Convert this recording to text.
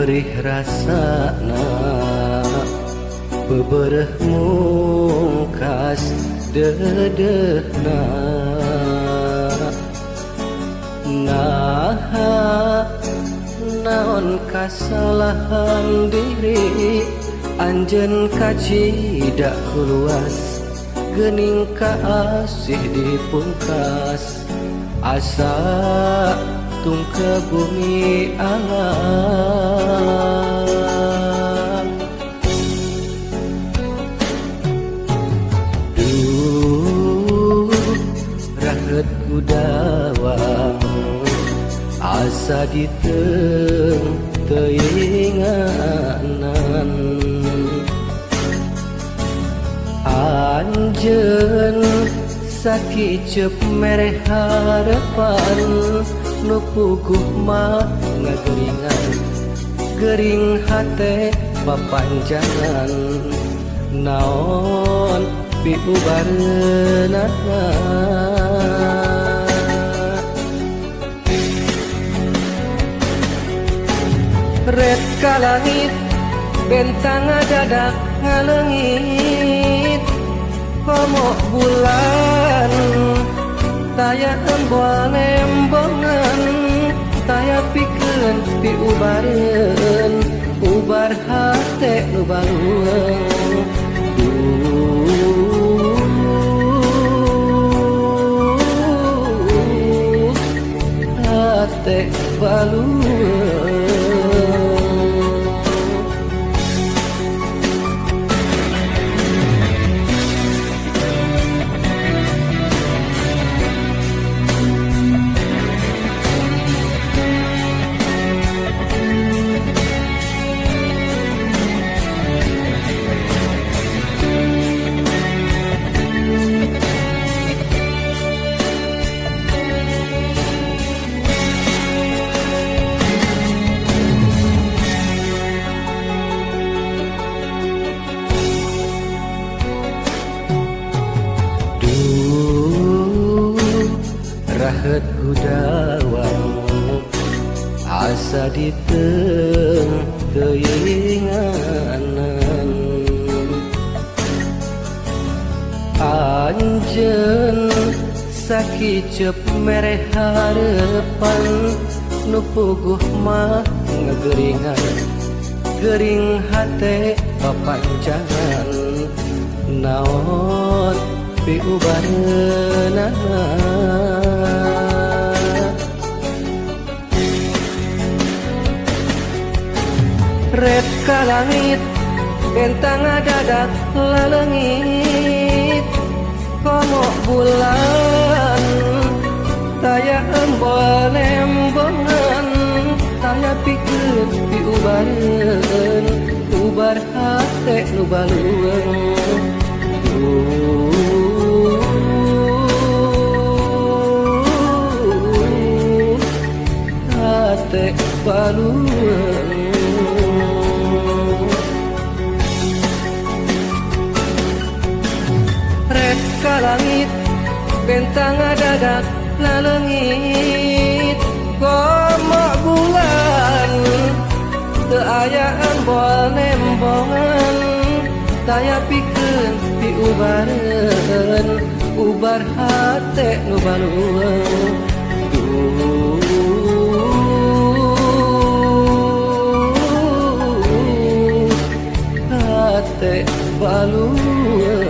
perih rasana bebereh mungkas dedehna naon kasalahan diri anjeun kacidak kuluas geuning kaasih dipungkas asa tung ke bumi alam duh rahet kudawang asa diteng teinganan anjeun sakicep mereh harapan nu puguh mah ngageringan gering hate papanjangan naon piubareunana red ka langit bentang ngadadak ngaleungit komo bulan taya embon embongan taya pikeun piubareun ubar hate nu balueng hate balueng rahet kudawang asa diteng teinganan anjeun sakicep mereh harapan nu puguh mah ngageringan gering hate papanjangan naon piubareunana red ka langit bentang ngadadak laleungit komo bulan taya embon embongan taya pikeun piubareun ubar hate nu balueng hate balueng red ka langit bentang ngadadak laleungit komo bulan teu aya embon embongan taya pikeun piubareun ubar hate nu balueng hate balueng